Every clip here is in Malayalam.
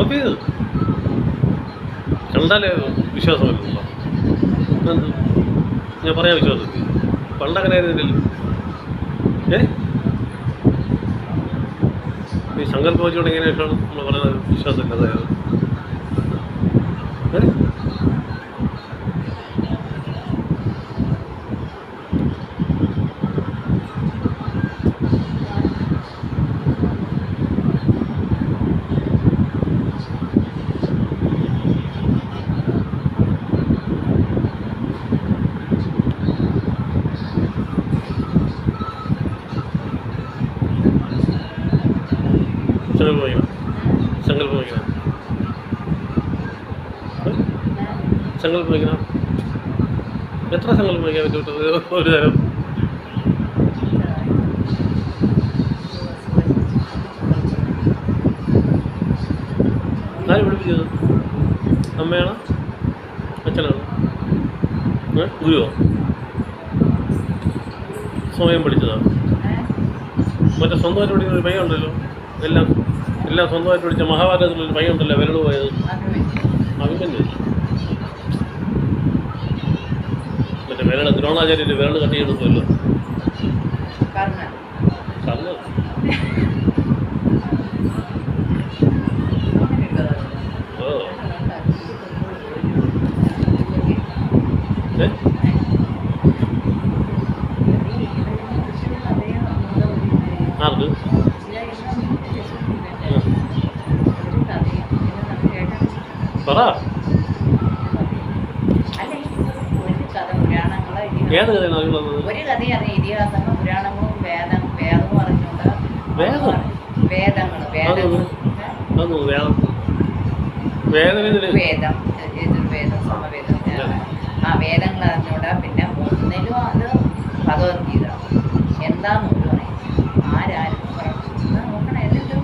നോക്കി കണ്ടാലേ വിശ്വാസം വരുന്നുണ്ടോ? ഞാൻ പറയാൻ വിശ്വാസത്തിൽ പണ്ടങ്ങനെ ആയിരുന്നില്ലല്ലോ. ഈ സങ്കല്പം വെച്ചുകൊണ്ട് എങ്ങനെയായിട്ടാണ് നമ്മൾ പറയുന്നത് വിശ്വാസമില്ലാതായത്? സങ്കല്പം വയ്ക്കണം. എത്ര സങ്കല്പം വയ്ക്കാൻ പറ്റും ഒരു തരം? ആര് പഠിപ്പിച്ചത്? അമ്മയാണോ അച്ഛനാണോ ഗുരുവോ? സ്വയം പഠിച്ചതാണ്? മറ്റേ സ്വന്തമായിട്ട് പഠിക്കുന്ന ഒരു പയ്യൻ ഉണ്ടല്ലോ, എല്ലാം സ്വന്തമായിട്ട് പഠിച്ച മഹാഭാരതത്തിലൊരു പയ്യൻ ഉണ്ടല്ലോ വിരള് പോയത്, അഭിമന്യു. മറ്റേ വിരള് ദ്രോണാചാര്യൻ്റെ വിരള് കട്ട് ചെയ്തെടുക്കുമല്ലോ. കർണൻ. ഓ ആർക്ക്? പറ. ഏത് കഥയാണ് അറിയുന്നത്? ഒരു കഥയാണ് ഇതിഹാസങ്ങൾ, പുരാണങ്ങളും വേദവും അറിഞ്ഞുകൊണ്ട് വേദം സമവേദം വേദങ്ങൾ അറിഞ്ഞൂടാ. പിന്നെ ഒന്നിലും അത് ഭഗവത്ഗീത എന്താന്ന് പോലും അറിയാം. ആരാരും നോക്കണം. എന്നിട്ടും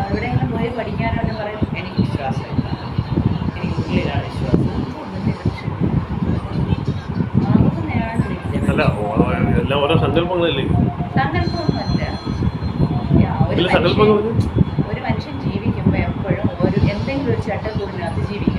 എവിടെയെങ്കിലും പോയി പഠിക്കാനോ പറയും എനിക്ക് വിശ്വാസമില്ല, എനിക്ക് ഉള്ളിലാണ് വിശ്വാസം. എല്ലാം ഓരോ സങ്കല്പങ്ങളല്ലേ? സങ്കല്പമൊന്നുമല്ല. ഒരു മനുഷ്യൻ ജീവിക്കുമ്പോൾ എപ്പോഴും എന്തെങ്കിലും ഒരു ചട്ടക്കൂടിനകത്ത് ജീവിക്കും.